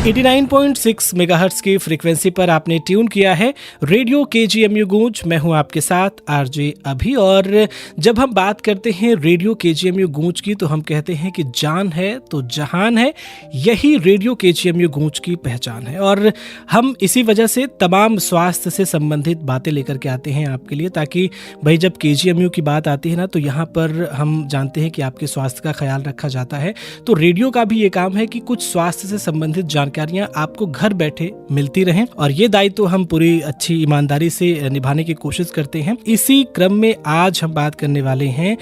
89.6 megahertz की frequency पर आपने ट्यून किया है रेडियो केजीएमयू गूंज। मैं हूं आपके साथ आरजे अभी। और जब हम बात करते हैं रेडियो केजीएमयू गूंज की तो हम कहते हैं कि जान है तो जहान है, यही रेडियो केजीएमयू गूंज की पहचान है। और हम इसी वजह से तमाम स्वास्थ्य से संबंधित बातें लेकर के आते हैं आपके लिए, ताकि भाई जब केजीएमयू की बात आती है ना तो यहाँ पर हम जानते हैं कि आपके स्वास्थ्य का ख्याल रखा जाता है। तो रेडियो का भी ये काम है कि कुछ स्वास्थ्य से संबंधित जानकारियां आपको घर बैठे मिलती रहें, और ये दायित्व हम पूरी अच्छी ईमानदारी से निभाने की कोशिश करते हैं। इसी क्रम में आज हम बात करने वाले हैं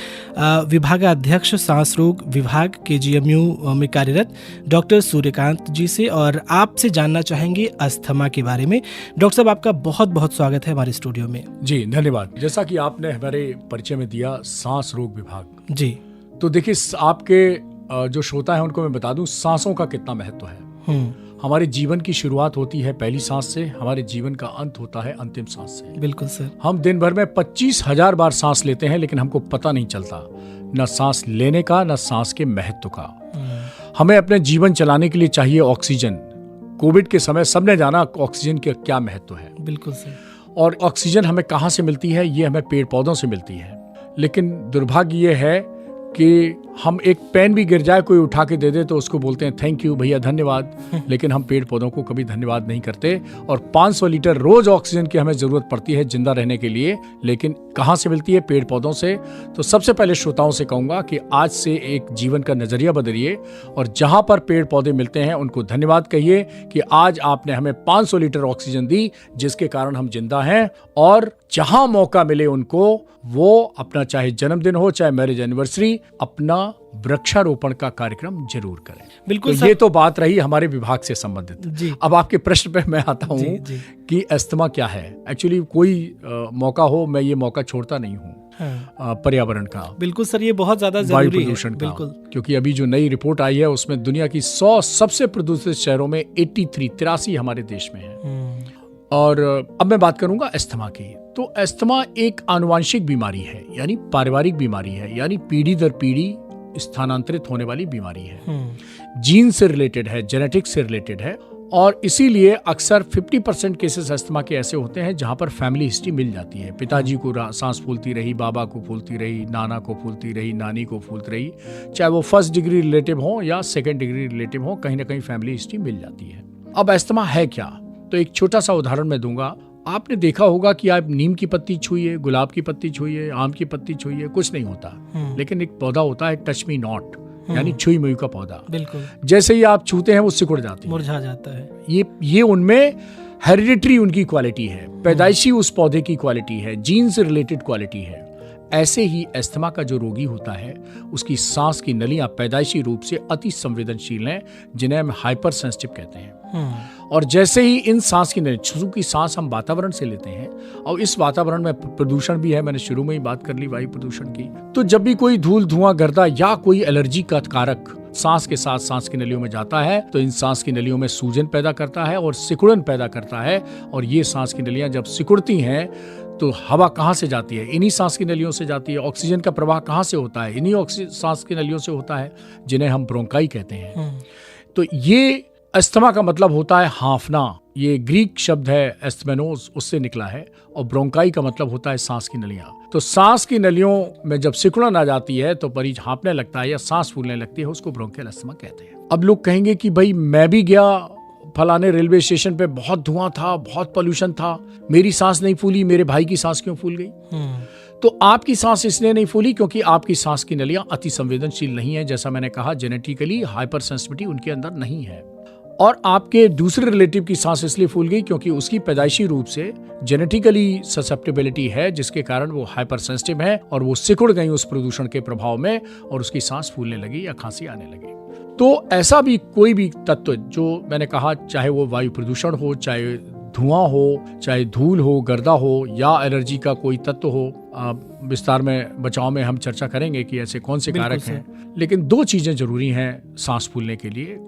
विभागाध्यक्ष सांस रोग विभाग केजीएमयू में कार्यरत डॉक्टर सूर्यकांत जी से, और आपसे जानना चाहेंगे अस्थमा के बारे में। डॉक्टर साहब, आपका बहुत बहुत स्वागत है हमारे स्टूडियो में। जी धन्यवाद। जैसा कि आपने हमारे परिचय में दिया सांस रोग विभाग, जी तो देखिए आपके जो श्रोता है उनको मैं बता दूं सांसों का कितना महत्व है। हमारे जीवन की शुरुआत होती है पहली सांस से, हमारे जीवन का अंत होता है अंतिम सांस से। बिल्कुल सर। हम दिन भर में 25,000 बार सांस लेते हैं, लेकिन हमको पता नहीं चलता न सांस लेने का न सांस के महत्व का। हमें अपने जीवन चलाने के लिए चाहिए ऑक्सीजन। कोविड के समय सबने जाना ऑक्सीजन का क्या महत्व है। बिल्कुल सर। और ऑक्सीजन हमें कहाँ से मिलती है? ये हमें पेड़ पौधों से मिलती है। लेकिन दुर्भाग्य ये है कि हम एक पेन भी गिर जाए कोई उठा के दे दे तो उसको बोलते हैं थैंक यू भैया, धन्यवाद, लेकिन हम पेड़ पौधों को कभी धन्यवाद नहीं करते। और 500 लीटर रोज ऑक्सीजन की हमें जरूरत पड़ती है जिंदा रहने के लिए, लेकिन कहाँ से मिलती है? पेड़ पौधों से। तो सबसे पहले श्रोताओं से कहूंगा कि आज से एक जीवन का नजरिया बदलिए, और जहां पर पेड़ पौधे मिलते हैं उनको धन्यवाद कहिए कि आज आपने हमें 500 लीटर ऑक्सीजन दी, जिसके कारण हम जिंदा हैं। और जहां मौका मिले उनको वो अपना चाहे जन्मदिन हो चाहे मैरिज एनिवर्सरी, अपना वृक्षारोपण का कार्यक्रम जरूर करें। बिल्कुल तो ये तो बात रही हमारे विभाग से संबंधित। जी। अब आपके प्रश्न पे मैं आता हूँ कि अस्थमा क्या है। एक्चुअली कोई मौका हो, मैं ये मौका छोड़ता नहीं हूँ। हाँ। पर्यावरण का। बिल्कुल सर, ये बहुत ज्यादा जरूरी है। वायु प्रदूषण का। क्योंकि अभी जो नई रिपोर्ट आई है उसमें दुनिया की 100 सबसे प्रदूषित शहरों में 83 हमारे देश में है। और अब मैं बात करूंगा अस्थमा की। तो अस्थमा एक आनुवांशिक बीमारी है, यानी पारिवारिक बीमारी है, यानी पीढ़ी दर पीढ़ी स्थानांतरित होने वाली बीमारी है। जीन से रिलेटेड है, जेनेटिक्स से रिलेटेड है, और इसीलिए अक्सर 50% केसेस अस्थमा के ऐसे होते हैं जहां पर फैमिली हिस्ट्री मिल जाती है। पिताजी को सांस फूलती रही, बाबा को फूलती रही, नाना को फूलती रही, नानी को फूलती रही, चाहे वो फर्स्ट डिग्री रिलेटिव हो या सेकेंड डिग्री रिलेटिव हो, कहीं ना कहीं फैमिली हिस्ट्री मिल जाती है। अब अस्थमा है क्या? तो एक छोटा सा उदाहरण मैं दूंगा। आपने देखा होगा कि आप नीम की पत्ती छुइए, गुलाब की पत्ती छुइए, आम की पत्ती छुइए, कुछ नहीं होता। लेकिन एक पौधा होता है टच मी नॉट, यानी छुई मुई का पौधा। बिल्कुल। जैसे ही आप छूते हैं वो सिकुड़ जाती है, मुरझा जाता है। ये उनमें हेरिडिटरी उनकी क्वालिटी है, पैदाइशी उस पौधे की क्वालिटी है, जीन से रिलेटेड क्वालिटी है। ऐसे ही अस्थमा का जो रोगी होता है उसकी सांस की नलियां पैदाइशी रूप से अति संवेदनशील हैं, जिन्हें हम हाइपर सेंसिटिव कहते हैं। और जैसे ही इन सांस की नली, चूंकि सांस हम वातावरण से लेते हैं और इस वातावरण में प्रदूषण भी है, मैंने शुरू में ही बात कर ली वायु प्रदूषण की। तो जब भी कोई धूल धुआं गर्दा या कोई एलर्जी का कारक सांस के साथ सांस की नलियों में जाता है तो इन सांस की नलियों में सूजन पैदा करता है और सिकुड़न पैदा करता है। और ये सांस की नलियां जब सिकुड़ती हैं तो हवा कहाँ से जाती है? इन्हीं सांस की नलियों से जाती है। ऑक्सीजन का प्रवाह कहाँ से होता है? इन्हीं सांस की नलियों से होता है, जिन्हें हम ब्रोंकाई कहते हैं। तो ये अस्थमा का मतलब होता है हाँफना। ये ग्रीक शब्द है एस्थमेनोस, उससे निकला है। और ब्रोंकाई का मतलब होता है सांस की नलियां। तो सांस की नलियों में जब सिकुड़न आ जाती है तो मरीज हाँफने लगता है या सांस फूलने लगती है, उसको ब्रोंकियल अस्थमा कहते हैं। अब लोग कहेंगे कि भाई मैं भी गया फलाने रेलवे स्टेशन पे, बहुत धुआं था, बहुत पोल्यूशन था, मेरी सांस नहीं फूली, मेरे भाई की सांस क्यों फूल गई? तो आपकी सांस इसलिए नहीं फूली क्योंकि आपकी सांस की नलियां अति संवेदनशील नहीं है। जैसा मैंने कहा, जेनेटिकली हाइपर सेंसिटिविटी उनके अंदर नहीं है। और आपके दूसरे रिलेटिव की सांस इसलिए फूल गई क्योंकि उसकी पैदाइशी रूप से जेनेटिकली ससेप्टेबिलिटी है, जिसके कारण वो हाइपर सेंसिटिव है और वो सिकुड़ गई उस प्रदूषण के प्रभाव में और उसकी सांस फूलने लगी या खांसी आने लगी। तो ऐसा भी कोई भी तत्व जो मैंने कहा, चाहे वो वायु प्रदूषण हो, चाहे धुआं हो, चाहे धूल हो, गर्दा हो, या एलर्जी का कोई तत्व हो, विस्तार में बचाव में हम चर्चा करेंगे कि ऐसे कौन से कारक हैं। लेकिन 2 चीजें जरूरी हैं सांस फूलने के लिए।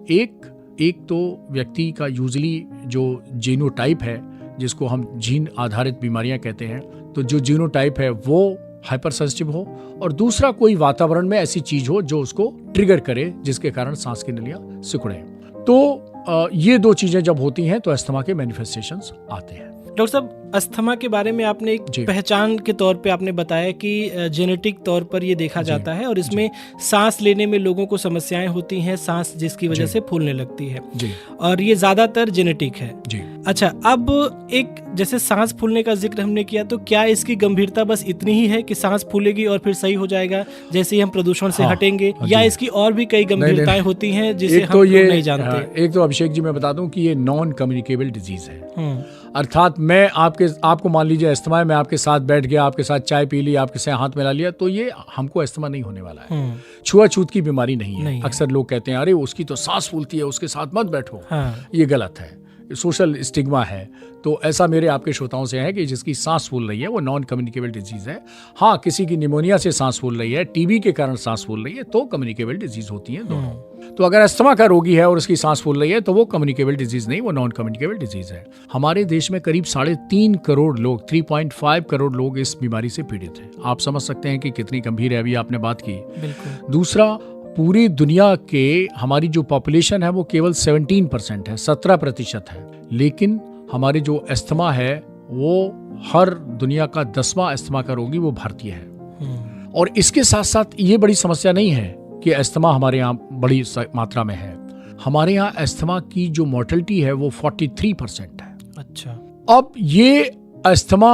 एक तो व्यक्ति का यूजली जो जीनोटाइप है, जिसको हम जीन आधारित बीमारियां कहते हैं, तो जो जीनोटाइप है वो हाइपर सेंसिटिव हो, और दूसरा कोई वातावरण में ऐसी चीज हो जो उसको ट्रिगर करे जिसके कारण सांस की नलियां सिकुड़े। तो ये दो चीजें जब होती हैं तो अस्थमा के मैनिफेस्टेशंस आते हैं। डॉक्टर साहब, अस्थमा के बारे में आपने एक पहचान के तौर पे आपने बताया कि जेनेटिक तौर पर ये देखा जाता है और इसमें सांस लेने में लोगों को समस्याएं होती हैं, सांस जिसकी वजह से फूलने लगती है और ये ज्यादातर जेनेटिक है जी। अच्छा, अब एक जैसे सांस फूलने का जिक्र हमने किया, तो क्या इसकी गंभीरता बस इतनी ही है कि सांस फूलेगी और फिर सही हो जाएगा जैसे ही हम प्रदूषण से हटेंगे, या इसकी और भी कई गंभीरताएं होती हैं जिसे हम नहीं जानते? एक तो अभिषेक जी मैं बता दूं कि ये नॉन कम्युनिकेबल डिजीज है, अर्थात मैं आपको मान लीजिए अस्थमा है, मैं आपके साथ बैठ गया, आपके साथ चाय पी ली, आपके साथ हाथ मिला लिया, तो ये हमको अस्थमा नहीं होने वाला है। छुआछूत की बीमारी नहीं है। अक्सर लोग कहते हैं अरे उसकी तो सांस फूलती है, उसके साथ मत बैठो। ये गलत है, सोशल स्टिग्मा है। तो ऐसा मेरे आपके श्रोताओं से है कि जिसकी सांस फूल रही है वो नॉन कम्युनिकेबल डिजीज है। हाँ, किसी की निमोनिया से सांस फूल रही है, टीबी के कारण सांस फूल रही है, तो कम्युनिकेबल डिजीज होती है दोनों। तो अगर अस्थमा का रोगी है और उसकी सांस फूल रही है तो वो कम्युनिकेबल डिजीज नहीं, वो नॉन कम्युनिकेबल डिजीज है। हमारे देश में करीब 3.5 करोड़ लोग, 3.5 करोड़ लोग इस बीमारी से पीड़ित हैं। आप समझ सकते हैं कि कितनी गंभीर है, अभी आपने बात की। दूसरा, पूरी दुनिया के हमारी जो पॉपुलेशन है वो केवल 17% है, 17% है, लेकिन हमारे जो अस्थमा है वो हर दुनिया का 10वां अस्थमा का रोगी वो भारतीय है। और इसके साथ साथ ये बड़ी समस्या नहीं है कि अस्थमा हमारे यहाँ बड़ी मात्रा में है। हमारे यहाँ अस्थमा की जो मोर्टेलिटी है वो 43% है। अच्छा, अब ये अस्थमा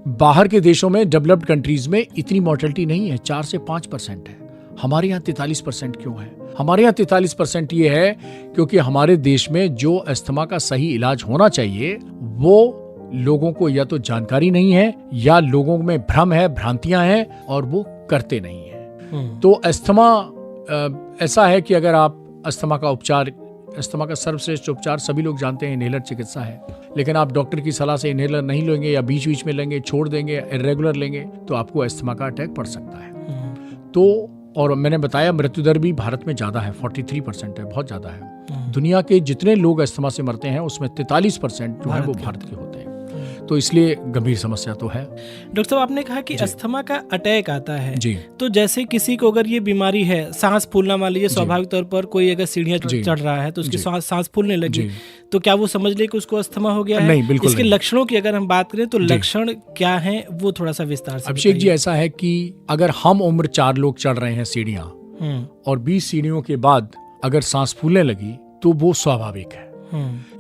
बाहर के देशों में, डेवलप्ड कंट्रीज में इतनी मोर्टेलिटी नहीं है, 4 से 5% है। हमारे यहाँ 43% क्यों है? हमारे यहाँ 43% ये है क्योंकि हमारे देश में जो अस्थमा का सही इलाज होना चाहिए वो लोगों को या तो जानकारी नहीं है या लोगों में भ्रम है, भ्रांतियां हैं और वो करते नहीं है। तो अस्थमा ऐसा है कि अगर आप अस्थमा का सर्वश्रेष्ठ उपचार सभी लोग जानते हैं, इनहेलर चिकित्सा है। लेकिन आप डॉक्टर की सलाह से इनहेलर नहीं लेंगे या बीच बीच में लेंगे, छोड़ देंगे, इरेगुलर लेंगे, तो आपको अस्थमा का अटैक पड़ सकता है। तो और मैंने बताया मृत्यु दर भी भारत में ज्यादा है, 43% है, बहुत ज्यादा है। दुनिया के जितने लोग अस्थमा से मरते हैं उसमें 43% जो है वो भारत के होते हैं। तो इसलिए गंभीर समस्या तो है। डॉक्टर साहब, आपने कहा कि अस्थमा का अटैक आता है जी। तो जैसे किसी को अगर ये बीमारी है, सांस फूलना, मान लीजिए स्वाभाविक तौर पर कोई अगर सीढ़ियाँ चढ़ रहा है तो उसकी सांस फूलने लगी, तो क्या वो समझ ले कि उसको अस्थमा हो गया है? नहीं, बिल्कुल इसके लक्षणों की अगर हम बात करें तो लक्षण क्या है वो थोड़ा सा विस्तार से अभिषेक जी, ऐसा है कि अगर हम उम्र 4 लोग चढ़ रहे हैं सीढ़ियाँ और 20 सीढ़ियों के बाद अगर सांस फूलने लगी तो वो स्वाभाविक है।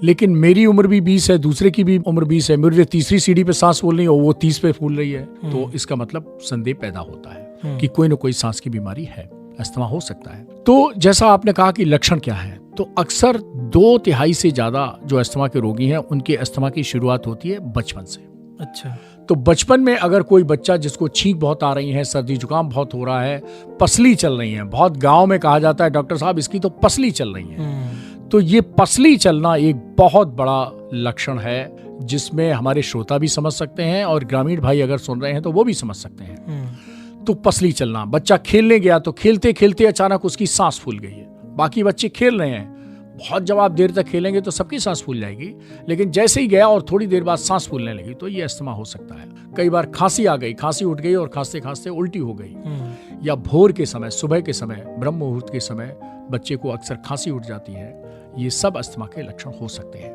लेकिन मेरी उम्र भी 20 है, दूसरे की भी उम्र 20 है, मुझे तीसरी सीढ़ी पे सांस फूल रही है और वो 30 पे फूल रही है, तो इसका मतलब संदेह पैदा होता है कि कोई ना कोई सांस की बीमारी है, अस्थमा हो सकता है। तो जैसा आपने कहा कि लक्षण क्या है, तो अक्सर 2/3 से ज्यादा जो अस्थमा के रोगी हैं उनके अस्थमा की शुरुआत होती है बचपन से। अच्छा, तो बचपन में अगर कोई बच्चा जिसको छींक बहुत आ रही है, सर्दी जुकाम बहुत हो रहा है, पसली चल रही है, बहुत गांव में कहा जाता है डॉक्टर साहब इसकी तो पसली चल रही है, तो ये पसली चलना एक बहुत बड़ा लक्षण है जिसमें हमारे श्रोता भी समझ सकते हैं और ग्रामीण भाई अगर सुन रहे हैं तो वो भी समझ सकते हैं। तो पसली चलना, बच्चा खेलने गया तो खेलते खेलते अचानक उसकी सांस फूल गई है। बाकी बच्चे खेल रहे हैं, बहुत जब आप देर तक खेलेंगे तो सबकी सांस फूल जाएगी, लेकिन जैसे ही गया और थोड़ी देर बाद सांस फूलने लगी तो ये अस्थमा हो सकता है। कई बार खांसी आ गई, खांसी उठ गई और खांसते खांसते उल्टी हो गई, या भोर के समय, सुबह के समय, ब्रह्म मुहूर्त के समय बच्चे को अक्सर खांसी उठ जाती है। ये सब अस्थमा के लक्षण हो सकते हैं।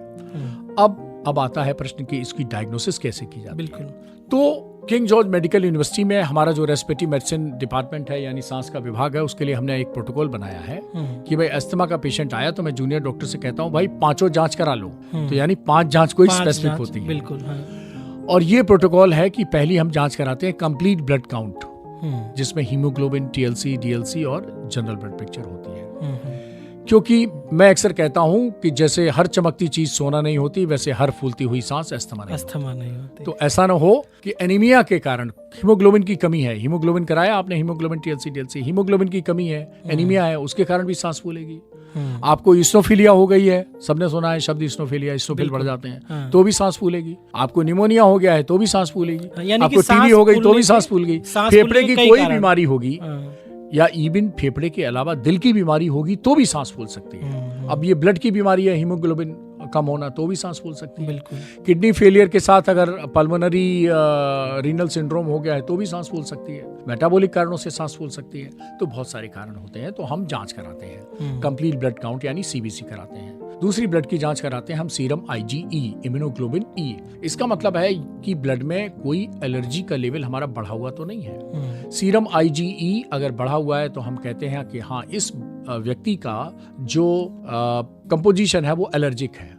अब आता है प्रश्न कि इसकी डायग्नोसिस कैसे की जाती है। बिल्कुल। तो किंग जॉर्ज मेडिकल यूनिवर्सिटी में हमारा जो रेस्पिरेटरी मेडिसिन डिपार्टमेंट है यानी सांस का विभाग है, उसके लिए हमने एक प्रोटोकॉल बनाया है कि भाई अस्थमा का पेशेंट आया तो मैं जूनियर डॉक्टर से कहता हूँ भाई 5 जांच करा लो, तो यानी 5 जांच कोई स्पेसिफिक होती है। बिल्कुल। और ये प्रोटोकॉल है कि पहली हम जांच कराते हैं कंप्लीट ब्लड काउंट, जिसमें हीमोग्लोबिन, TLC, DLC और जनरल ब्लड पिक्चर होती है। क्योंकि मैं अक्सर कहता हूं कि जैसे हर चमकती चीज सोना नहीं होती, वैसे हर फूलती हुई सांस अस्थमा नहीं होती। तो ऐसा ना हो कि एनीमिया के कारण हीमोग्लोबिन की कमी है, हीमोग्लोबिन कराया आपने, हीमोग्लोबिन TLC, DLC, हीमोग्लोबिन की कमी है, एनीमिया है, उसके कारण भी सांस फूलेगी। आपको इस्नोफिलिया हो गई है, सबने सुना है शब्द इस्नोफिलिया, इस्नोफिल बढ़ जाते हैं, तो भी सांस फूलेगी। आपको निमोनिया हो गया है तो भी सांस फूलेगी, आपको TB हो गई तो भी सांस फूल गई, फेफड़े की कोई बीमारी होगी या इवन फेफड़े के अलावा दिल की बीमारी होगी तो भी सांस फूल सकती है। अब ये ब्लड की बीमारी है, हीमोग्लोबिन कम होना, तो भी सांस फूल सकती है। बिल्कुल। किडनी फेलियर के साथ अगर पल्मोनरी रीनल सिंड्रोम हो गया है तो भी सांस फूल सकती है। मेटाबॉलिक कारणों से सांस फूल सकती है। तो बहुत सारे कारण होते हैं, तो हम जांच कराते हैं, कंप्लीट ब्लड काउंट यानी CBC कराते हैं। दूसरी ब्लड की जांच कराते हैं हम सीरम IgE, इम्यूनोग्लोबिन E। इसका मतलब है कि ब्लड में कोई एलर्जी का लेवल हमारा बढ़ा हुआ तो नहीं है। सीरम IgE अगर बढ़ा हुआ है तो हम कहते हैं कि हाँ, इस व्यक्ति का जो कंपोजिशन है वो एलर्जिक है।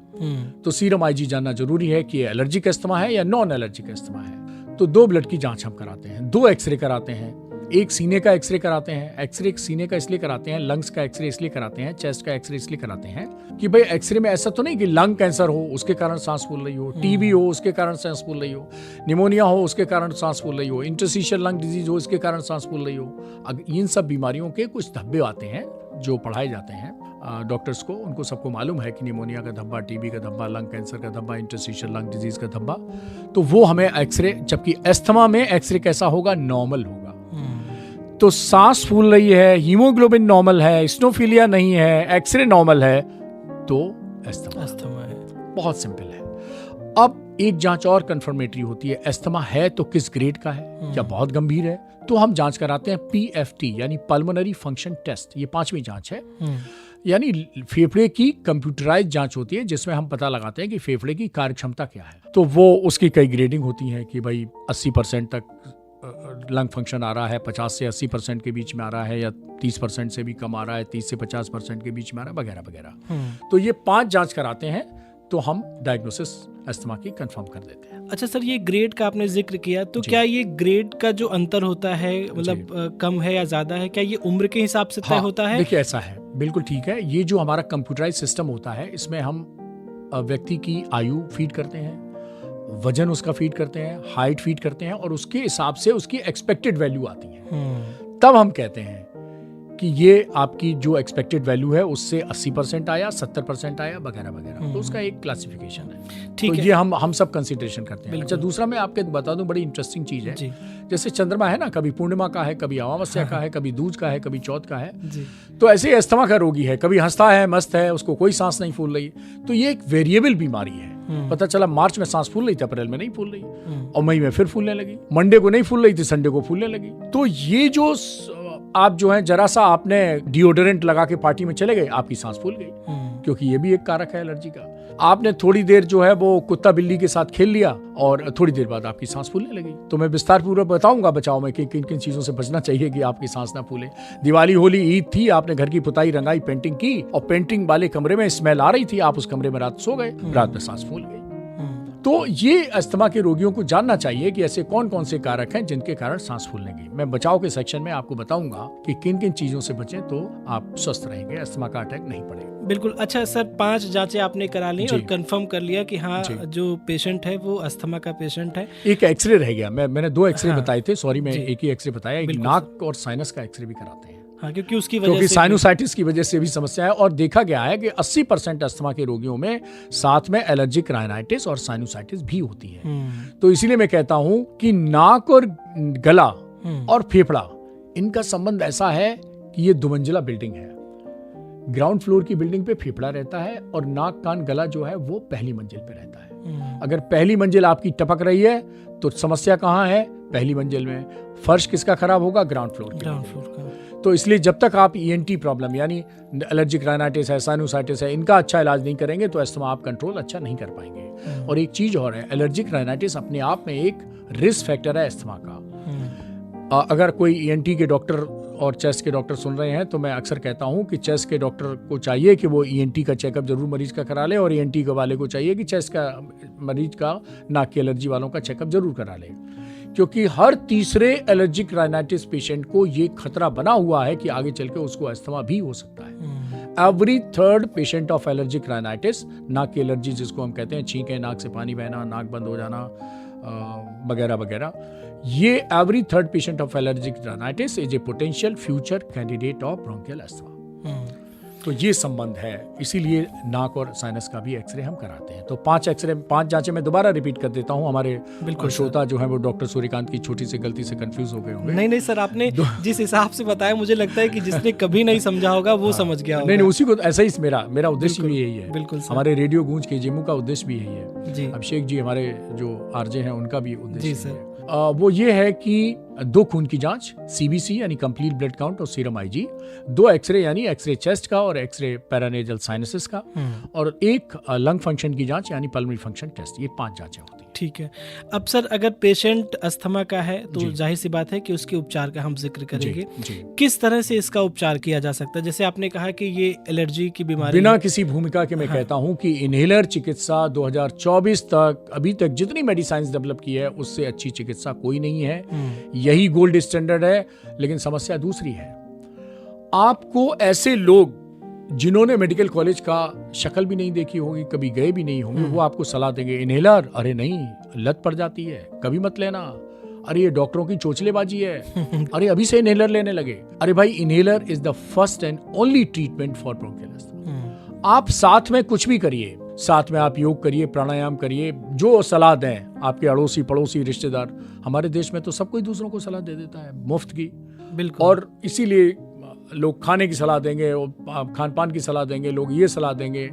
तो सीरम IG जानना जरूरी है कि एलर्जिक अस्थमा है या नॉन एलर्जिक अस्थमा है। तो 2 ब्लड की जांच हम कराते हैं, 2 एक्सरे कराते हैं। एक सीने का एक्सरे कराते हैं। एक्सरे सीने का इसलिए कराते हैं, लंग्स का एक्सरे इसलिए कराते हैं, चेस्ट का एक्सरे इसलिए कराते हैं कि भाई एक्सरे में ऐसा तो नहीं कि लंग कैंसर हो उसके कारण सांस फूल रही हो, टीबी हो उसके कारण सांस फूल रही हो, निमोनिया हो उसके कारण सांस फूल रही हो, इंटरस्टिशियल लंग डिजीज हो इसके कारण सांस फूल रही हो। इन सब बीमारियों के कुछ धब्बे आते हैं जो पढ़ाए जाते हैं डॉक्टर्स को, उनको सबको मालूम है कि निमोनिया का धब्बा, टीबी का धब्बा, लंग कैंसर का धब्बा, इंटरस्टिशियल लंग डिजीज का धब्बा। तो वो हमें एक्सरे, जबकि अस्थमा में एक्सरे कैसा होगा, नॉर्मल होगा। तो सांस फूल रही है, हीमोग्लोबिन नॉर्मल है, स्नोफिलिया नहीं है, एक्सरे नॉर्मल है, तो अस्थमा है। बहुत सिंपल है। अब एक जांच और कंफर्मेटरी होती है, अस्थमा है तो किस ग्रेड का है, क्या बहुत गंभीर है, तो हम जांच कराते हैं PFT यानी पल्मोनरी फंक्शन टेस्ट। ये 5वीं जांच है, यानी फेफड़े की कंप्यूटराइज जांच होती है जिसमें हम पता लगाते हैं कि फेफड़े की कार्यक्षमता क्या है। तो वो उसकी कई ग्रेडिंग होती है कि भाई 80% तक लंग फंक्शन आ रहा है, 50 से 80% के बीच में आ रहा है, या 30% से भी कम आ रहा है, 30 से 50% के बीच में आ रहा है, वगैरह वगैरह। तो ये 5 जांच कराते हैं तो हम डायग्नोसिस अस्थमा की कंफर्म कर देते हैं। अच्छा सर, ये ग्रेड का आपने जिक्र किया, तो क्या ये ग्रेड का जो अंतर होता है, मतलब कम है या ज्यादा है, क्या ये उम्र के हिसाब से तय होता है? देखिए ऐसा है, बिल्कुल ठीक है। ये जो हमारा कंप्यूटराइज सिस्टम होता है, इसमें हम व्यक्ति की आयु फीड करते हैं, वजन उसका फीड करते हैं, हाइट फीड करते हैं, और उसके हिसाब से उसकी एक्सपेक्टेड वैल्यू आती है। तब हम कहते हैं कि ये आपकी जो एक्सपेक्टेड वैल्यू है उससे 80% आया, 70% आया, वगैरह वगैरह। तो उसका एक क्लासिफिकेशन है। ठीक है, ये हम सब कंसिडरेशन करते हैं। अच्छा, दूसरा मैं आपके बता दूं, बड़ी इंटरेस्टिंग चीज है। जैसे चंद्रमा है ना, कभी पूर्णिमा का है, कभी अमावस्या का है, कभी दूज का है, कभी चौथ का है। तो ऐसे ही अस्थमा का रोगी है, कभी हंसता है, मस्त है, उसको कोई सांस नहीं फूल रही। तो ये एक वेरिएबल बीमारी है। पता चला मार्च में सांस फूल रही थी, अप्रैल में नहीं फूल रही, और मई में फिर फूलने लगी, मंडे को नहीं फूल रही थी, संडे को फूलने लगी। तो ये जो आप जो है जरा सा आपने डिओडोरेंट लगा के पार्टी में चले गए, आपकी सांस फूल गई, क्योंकि ये भी एक कारक है एलर्जी का। आपने थोड़ी देर जो है वो कुत्ता बिल्ली के साथ खेल लिया और थोड़ी देर बाद आपकी सांस फूलने लगी। तो मैं विस्तार पूर्वक बताऊंगा बचाव में कि किन किन चीजों से बचना चाहिए कि आपकी सांस ना फूले। दिवाली, होली, ईद थी, आपने घर की पुताई, रंगाई, पेंटिंग की, और पेंटिंग वाले कमरे में स्मेल आ रही थी, आप उस कमरे में रात सो गए, रात में सांस फूल गई। तो ये अस्थमा के रोगियों को जानना चाहिए कि ऐसे कौन कौन से कारक हैं जिनके कारण सांस फूलने की। मैं बचाव के सेक्शन में आपको बताऊंगा कि किन किन चीजों से बचें तो आप स्वस्थ रहेंगे, अस्थमा का अटैक नहीं पड़ेगा। बिल्कुल। अच्छा सर, 5 जांचें आपने करा ली और कंफर्म कर लिया कि हाँ जो पेशेंट है वो अस्थमा का पेशेंट है। एक एक्सरे रह गया, मैंने 2 एक्सरे बताए थे, सॉरी मैं एक ही एक्सरे बताया। एक नाक और साइनस का एक्सरे भी कराते हैं। हाँ, क्योंकि साइनोसाइटिस की वजह से भी समस्या है, और देखा गया है कि 80% अस्थमा के रोगियों में साथ में एलर्जिक राइनाइटिस और साइनोसाइटिस भी होती है। तो इसीलिए मैं कहता हूं कि नाक और गला और फेफड़ा, इनका संबंध ऐसा है कि ये 2 मंजिला बिल्डिंग है। ग्राउंड फ्लोर की बिल्डिंग पे फेफड़ा रहता है, और नाक, कान, गला जो है वो पहली मंजिल पे रहता है। अगर पहली मंजिल आपकी टपक रही है तो समस्या कहाँ है, पहली मंजिल में। फर्श किसका खराब होगा, ग्राउंड फ्लोर का। तो इसलिए जब तक आप ENT प्रॉब्लम यानी एलर्जिक राइनाइटिस है, साइनोसाइटिस है, इनका अच्छा इलाज नहीं करेंगे तो अस्थमा आप कंट्रोल अच्छा नहीं कर पाएंगे। और एक चीज और है, एलर्जिक राइनाइटिस अपने आप में एक रिस्क फैक्टर है अस्थमा का। अगर कोई ENT के डॉक्टर और चेस्ट के डॉक्टर सुन रहे हैं तो मैं अक्सर कहता हूं कि चेस्ट के डॉक्टर को चाहिए कि वो ENT का चेकअप जरूर मरीज का करा ले, और ENT के वाले को चाहिए कि चेस्ट का मरीज का, नाक की एलर्जी वालों का चेकअप जरूर करा ले, क्योंकि हर तीसरे एलर्जिक राइनाइटिस पेशेंट को ये खतरा बना हुआ है कि आगे चल के उसको अस्थमा भी हो सकता है। Every 3rd patient of allergic rhinitis, नाक की एलर्जी जिसको हम कहते हैं, छींकें, नाक से पानी बहना, नाक बंद हो जाना, वगैरह वगैरह, ये every 3rd patient of allergic rhinitis is a potential future candidate of bronchial asthma. तो ये संबंध है, इसीलिए नाक और साइनस का भी एक्सरे हम कराते हैं। तो 5 जांचें मैं दोबारा रिपीट कर देता हूं, हमारे श्रोता जो है वो डॉक्टर सूर्यकांत की छोटी सी गलती से कंफ्यूज हो गए होंगे। नहीं सर, आपने जिस हिसाब से बताया मुझे लगता है कि जिसने कभी नहीं समझा होगा वो समझ गया होगा। नहीं, उसी को ऐसा ही मेरा उद्देश्य भी यही है। बिल्कुल, हमारे रेडियो गूंज के जेमू का उद्देश्य भी यही है। अभिषेक जी हमारे जो आरजे हैं उनका भी उद्देश्य है। वो ये है कि 2 खून की जांच, सीबीसी यानी कंप्लीट ब्लड काउंट और सीरम आईजी, 2 एक्सरे यानी एक्सरे चेस्ट का और एक्सरे पैरानेजल साइनसेस का, और 1 लंग फंक्शन की जांच यानी पल्मोनरी फंक्शन टेस्ट। ये 5 जांचें होती हैं। ठीक है। अब सर, अगर पेशेंट अस्थमा का है तो जाहिर सी बात है कि उसके उपचार का हम जिक्र करेंगे। जी। किस तरह से इसका उपचार किया जा सकता है? जैसे आपने कहा कि ये एलर्जी की बीमारी बिना है। किसी भूमिका के मैं कहता हूं कि इनहेलर चिकित्सा 2024 तक अभी तक जितनी मेडिसिन डेवलप की है उससे अच्छी चिकित्सा कोई नहीं है। यही गोल्ड स्टैंडर्ड है। लेकिन समस्या दूसरी है, आपको ऐसे लोग जिन्होंने मेडिकल कॉलेज का शक्ल भी नहीं देखी होगी, कभी गए भी नहीं होंगे, वो आपको सलाह देंगे इनहेलर, अरे नहीं, लत पड़ जाती है, कभी मत लेना, अरे ये डॉक्टरों की चोचलेबाजी है, अरे अभी से इनहेलर लेने लगे। अरे भाई, inhaler is the first and only treatment for bronchial asthma. आप साथ में कुछ भी करिए, साथ में आप योग करिए, प्राणायाम करिए, जो सलाह दें आपके अड़ोसी पड़ोसी रिश्तेदार। हमारे देश में तो सब कोई दूसरों को सलाह दे देता है मुफ्त की। बिल्कुल। और इसीलिए लोग खाने की सलाह देंगे, खान पान की सलाह देंगे, लोग ये सलाह देंगे।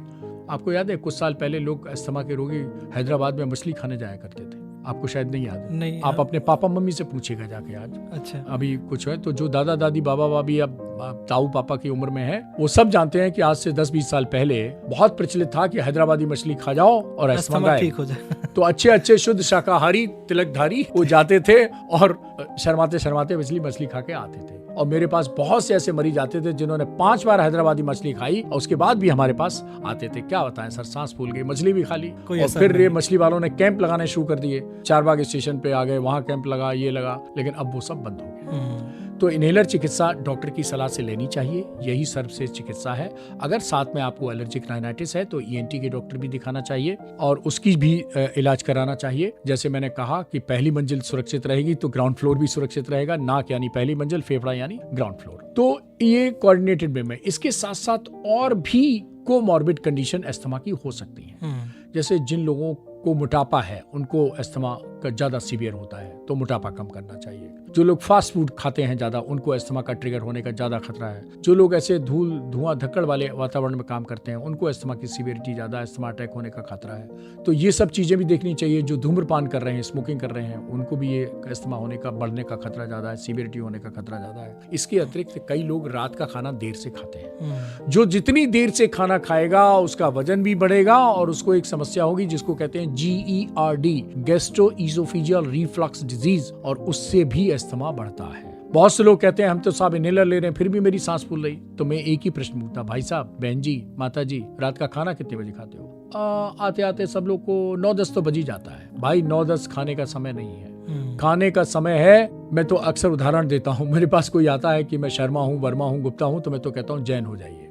आपको याद है कुछ साल पहले लोग अस्थमा के रोगी हैदराबाद में मछली खाने जाया करते थे? आपको शायद नहीं याद है। नहीं, आप अपने पापा मम्मी से पूछिएगा जाके आज। अच्छा। अभी कुछ है तो जो दादा दादी बाबा बाबी अब ताऊ पापा की उम्र में है, वो सब जानते हैं कि आज से 10-20 साल पहले बहुत प्रचलित था कि हैदराबादी मछली खा जाओ और अस्थमा ठीक हो जाए। तो अच्छे अच्छे शुद्ध शाकाहारी तिलकधारी वो जाते थे और शर्माते शर्माते मछली खा के आते थे। और मेरे पास बहुत से ऐसे मरीज आते थे जिन्होंने 5 बार हैदराबादी मछली खाई और उसके बाद भी हमारे पास आते थे। क्या बताएं सर, सांस फूल गई, मछली भी खा ली। और फिर ये मछली वालों ने कैंप लगाने शुरू कर दिए, चारबाग स्टेशन पे आ गए, वहां कैंप लगा, ये लगा, लेकिन अब वो सब बंद हो गया। तो इनहेलर चिकित्सा डॉक्टर की सलाह से लेनी चाहिए, यही सर्वश्रेष्ठ चिकित्सा है। अगर साथ में आपको एलर्जिक राइनाइटिस है तो ईएनटी के डॉक्टर भी दिखाना चाहिए और उसकी भी इलाज कराना चाहिए। जैसे मैंने कहा कि पहली मंजिल सुरक्षित रहेगी तो ग्राउंड फ्लोर भी सुरक्षित रहेगा, नाक यानी पहली मंजिल, फेफड़ा यानी ग्राउंड फ्लोर। तो ये कोऑर्डिनेटेड वे में, इसके साथ साथ और भी कोमॉर्बिड कंडीशन अस्थमा की हो सकती है। जैसे जिन लोगों को मोटापा है उनको अस्थमा का ज्यादा सीवियर होता है तो मोटापा कम करना चाहिए। जो लोग फास्ट फूड खाते हैं ज्यादा, उनको अस्थमा का ट्रिगर होने का ज्यादा खतरा है। जो लोग ऐसे धुआं धक्कड़ वाले वातावरण में काम करते हैं उनको अस्थमा की सीवियरिटी ज्यादा, अस्थमा अटैक होने का खतरा है। तो ये सब चीजें भी देखनी चाहिए। जो धूम्रपान कर रहे हैं, स्मोकिंग कर रहे हैं, उनको भी ये अस्थमा होने का, बढ़ने का खतरा ज्यादा है, सीवियरिटी होने का खतरा ज्यादा है। इसके अतिरिक्त कई लोग रात का खाना देर से खाते हैं। जो जितनी देर से खाना खाएगा उसका वजन भी बढ़ेगा और उसको एक समस्या होगी जिसको कहते हैं GERD, गैस्ट्रोइसोफेजियल रिफ्लक्स डिजीज, और उससे भी अस्थमा बढ़ता है। बहुत से लोग कहते हैं हम तो साहब इनहेलर ले रहे हैं फिर भी मेरी सांस फूल रही। तो मैं एक ही प्रश्न पूछता, भाई साहब, बहन जी, माता जी, रात का खाना कितने बजे खाते हो? आते आते सब लोग को 9-10 तो बज ही जाता है। भाई 9-10 खाने का समय नहीं है, खाने का समय है। मैं तो अक्सर उदाहरण देता हूँ, मेरे पास कोई आता है कि मैं शर्मा हूँ, वर्मा हूँ, गुप्ता हूँ, तो मैं तो कहता हूँ जैन हो जाइए।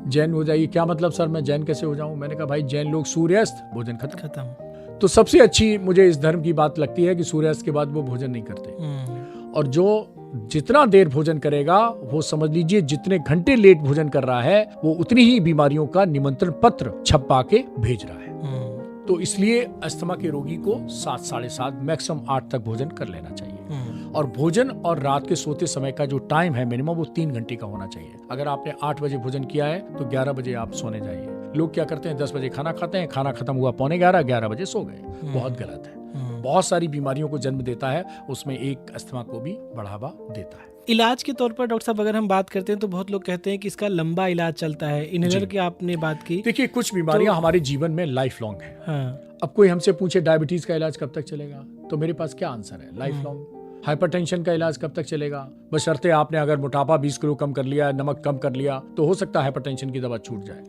जैन हो जाइए। क्या मतलब सर, मैं जैन कैसे हो जाऊं? मैंने कहा भाई जैन लोग सूर्यास्त भोजन खत्म। तो सबसे अच्छी मुझे इस धर्म की बात लगती है कि सूर्यास्त के बाद वो भोजन नहीं करते। और जो जितना देर भोजन करेगा वो समझ लीजिए जितने घंटे लेट भोजन कर रहा है वो उतनी ही बीमारियों का निमंत्रण पत्र छपा के भेज रहा है। तो इसलिए अस्थमा के रोगी को 7, 7:30 मैक्सिमम 8 तक भोजन कर लेना चाहिए। और भोजन और रात के सोते समय का जो टाइम है मिनिमम वो 3 घंटे का होना चाहिए। अगर आपने 8 बजे भोजन किया है तो 11 बजे आप सोने जाइए। लोग क्या करते हैं, 10 बजे खाना खाते हैं, खाना खत्म हुआ 11:15 बजे सो गए। बहुत गलत है। बहुत सारी बीमारियों को जन्म देता है, उसमें एक अस्थमा को भी बढ़ावा देता है। इलाज के तौर पर डॉक्टर साहब अगर हम बात करते हैं तो बहुत लोग कहते हैं कि इसका लंबा इलाज चलता है। इनहेलर की आपने बात की। देखिए, कुछ बीमारियां हमारे जीवन में लाइफ लॉन्ग है। अब कोई हमसे पूछे डायबिटीज का इलाज कब तक चलेगा, तो मेरे पास क्या आंसर है, लाइफ लॉन्ग। हाइपरटेंशन का इलाज कब तक चलेगा, बशर्ते आपने अगर मोटापा 20 किलो कम कर लिया, नमक कम कर लिया, तो हो सकता है हाइपरटेंशन की दवा छूट जाए।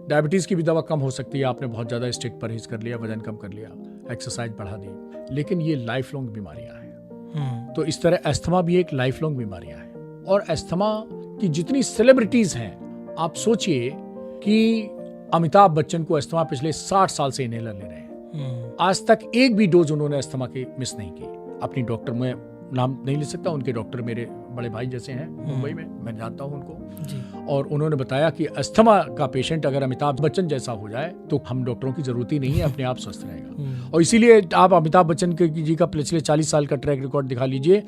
डायबिटीज की भी दवा कम हो सकती है, आपने बहुत ज्यादा स्ट्रिक्ट परहेज कर लिया, वजन कम कर लिया, एक्सरसाइज बढ़ा दी। लेकिन ये लाइफ लॉन्ग बीमारियां हैं। तो इस तरह अस्थमा भी एक लाइफ लॉन्ग बीमारियां हैं। और अस्थमा की जितनी सेलिब्रिटीज हैं, आप सोचिए कि अमिताभ बच्चन को अस्थमा पिछले 60 साल से इनहेलर ले रहे हैं। आज तक एक भी डोज उन्होंने अस्थमा की मिस नहीं की। अपनी डॉक्टर, में नाम नहीं ले सकता, उनके डॉक्टर मेरे बड़े भाई जैसे हैं मुंबई में, मैं जानता हूं उनको जी। और उन्होंने बताया कि अस्थमा का पेशेंट अगर अमिताभ बच्चन जैसा हो जाए तो हम डॉक्टरों की जरूरत ही नहीं है, अपने आप स्वस्थ रहेगा। और इसीलिए आप अमिताभ बच्चन जी का पिछले 40 साल का ट्रैक रिकॉर्ड दिखा लीजिए।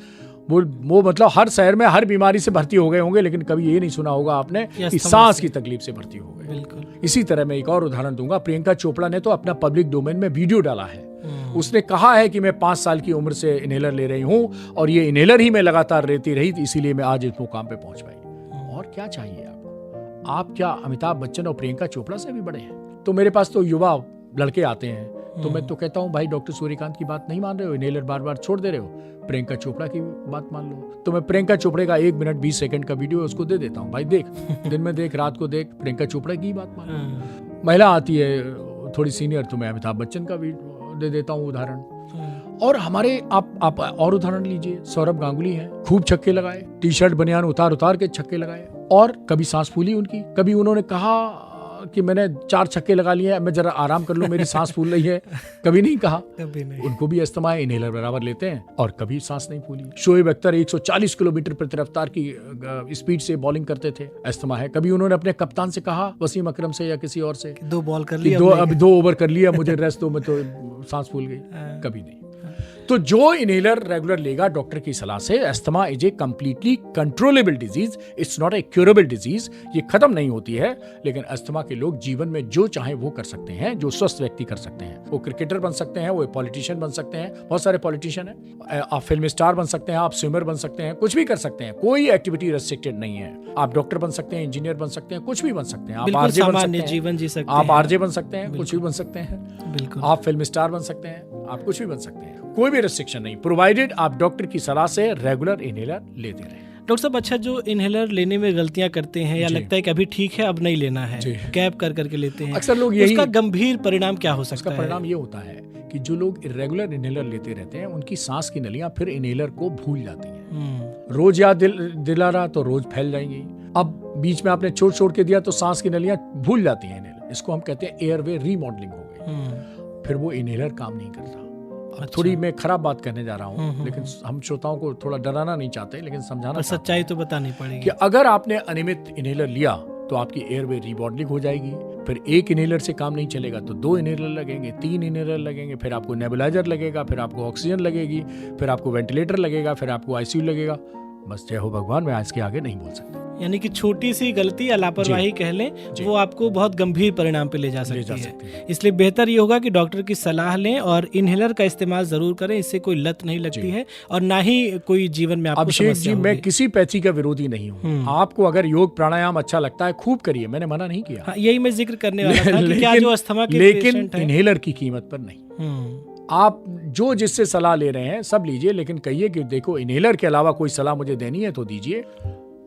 वो मतलब हर शहर में हर बीमारी से भर्ती हो गए होंगे, लेकिन कभी ये नहीं सुना होगा आपने कि सांस की तकलीफ से भर्ती हो गए। इसी तरह मैं एक और उदाहरण दूंगा। प्रियंका चोपड़ा ने तो अपना पब्लिक डोमेन में वीडियो डाला है उसने कहा है कि मैं 5 साल की उम्र से इनहेलर ले रही हूं और ये इनहेलर ही मैं लगातार लेती रही, इसीलिए मैं आज इस मुकाम पे पहुंच पाई। और क्या चाहिए आपको? आप क्या अमिताभ बच्चन और प्रियंका चोपड़ा से भी बड़े हैं? तो मेरे पास तो युवा लड़के आते हैं, तो मैं तो कहता हूं भाई डॉक्टर सूर्यकांत की बात नहीं मान रहे हो, इनहेलर बार बार छोड़ दे रहे हो, प्रियंका चोपड़ा की बात मान लो। तो मैं प्रियंका चोपड़ा का 1 मिनट 20 सेकंड का वीडियो उसको दे देता हूं, भाई देख, दिन में देख, रात को देख, प्रियंका चोपड़ा की बात मान। महिला आती है थोड़ी सीनियर, तो मैं अमिताभ बच्चन का भी दे देता हूं उदाहरण। और हमारे आप और उदाहरण लीजिए, सौरभ गांगुली हैं, खूब छक्के लगाए, टी शर्ट बनियान उतार के छक्के लगाए, और कभी सांस फूली उनकी, कभी उन्होंने कहा कि मैंने 4 छक्के लगा लिए, मैं जरा आराम कर लूं, मेरी सांस फूल रही है, कभी नहीं कहा। कभी नहीं। उनको भी अस्थमा है, इनहेलर बराबर लेते हैं और कभी सांस नहीं फूली। शोएब अख्तर 140 किलोमीटर प्रति रफ्तार की स्पीड से बॉलिंग करते थे, अस्थमा है। कभी उन्होंने अपने कप्तान से कहा, वसीम अकरम से या किसी और से, 2 बॉल कर लिया, अब 2 ओवर कर लिया, मुझे रेस्ट दो, मैं तो सांस फूल गई, कभी नहीं। तो जो इनहेलर रेगुलर लेगा डॉक्टर की सलाह से, asthma is a completely controllable disease, it's not a curable disease, ये खत्म नहीं होती है। लेकिन अस्थमा के लोग जीवन में जो चाहे वो कर सकते हैं, जो स्वस्थ व्यक्ति कर सकते हैं। वो क्रिकेटर बन सकते हैं, वो पॉलिटिशियन बन सकते हैं, बहुत सारे पॉलिटिशियन हैं, आप फिल्म स्टार बन सकते हैं, आप स्विमर बन सकते हैं, कुछ भी कर सकते हैं, कोई एक्टिविटी रेस्ट्रिक्टेड नहीं है। आप डॉक्टर बन सकते हैं, इंजीनियर बन सकते हैं, कुछ भी बन सकते हैं, आप आरजे बन सकते हैं, जीवन जी सकते हैं, आप आरजे बन सकते हैं, कुछ भी बन सकते हैं, बिल्कुल, आप फिल्म स्टार बन सकते हैं, आप कुछ भी बन सकते हैं, कोई भी रेस्ट्रिक्शन नहीं, प्रोवाइडेड आप डॉक्टर की सलाह से रेगुलर इनहेलर लेते रहें। डॉक्टर साहब, अच्छा, जो इनहेलर लेने में गलतियां करते हैं या लगता है कि अभी ठीक है अब नहीं लेना है, कैप कर करके लेते हैं, अक्सर लोग यही, उसका गंभीर परिणाम क्या हो सकता है? उसका परिणाम ये होता है कि जो लोग इरेगुलर इनहेलर लेते रहते हैं, उनकी सांस की नलियां फिर इनहेलर को भूल जाती हैं। रोज याद दिला रहा तो रोज फैल जाएंगी। अब बीच में आपने छोड़ के दिया तो सांस की नलियां भूल जाती हैं इनहेलर, इसको हम कहते हैं एयरवे रीमॉडलिंग हो गई, फिर वो इनहेलर काम नहीं करता। अच्छा। थोड़ी मैं खराब बात करने जा रहा हूँ, लेकिन हम श्रोताओं को थोड़ा डराना नहीं चाहते, लेकिन समझाना, सच्चाई तो बतानी पड़ेगी कि अगर आपने अनियमित इनहेलर लिया तो आपकी एयरवे रीमॉडलिंग हो जाएगी। फिर 1 इनहेलर से काम नहीं चलेगा तो 2 इनहेलर लगेंगे, 3 इनहेलर लगेंगे, फिर आपको नेबुलाइजर लगेगा, फिर आपको ऑक्सीजन लगेगी, फिर आपको वेंटिलेटर लगेगा, फिर आपको आईसीयू लगेगा। बस जय हो भगवान, मैं आज के आगे नहीं बोल सकता। यानी कि छोटी सी गलती या लापरवाही कह लें, वो आपको बहुत गंभीर परिणाम पे ले जा सकती है। इसलिए बेहतर ये होगा कि डॉक्टर की सलाह लें और इनहेलर का इस्तेमाल जरूर करें, इससे कोई लत नहीं लगती है और ना ही कोई जीवन में आपको अभिषेक जी, मैं किसी पैथी का विरोधी नहीं हूँ। आपको अगर योग प्राणायाम अच्छा लगता है, खूब करिए, मैंने मना नहीं किया। हाँ, यही मैं जिक्र करने वाला था कि क्या जो अस्थमा के लेकिन इनहेलर की कीमत पर नहीं। आप जो जिससे सलाह ले रहे हैं सब लीजिए, लेकिन कहिए कि देखो इनहेलर के अलावा कोई सलाह मुझे देनी है तो दीजिए।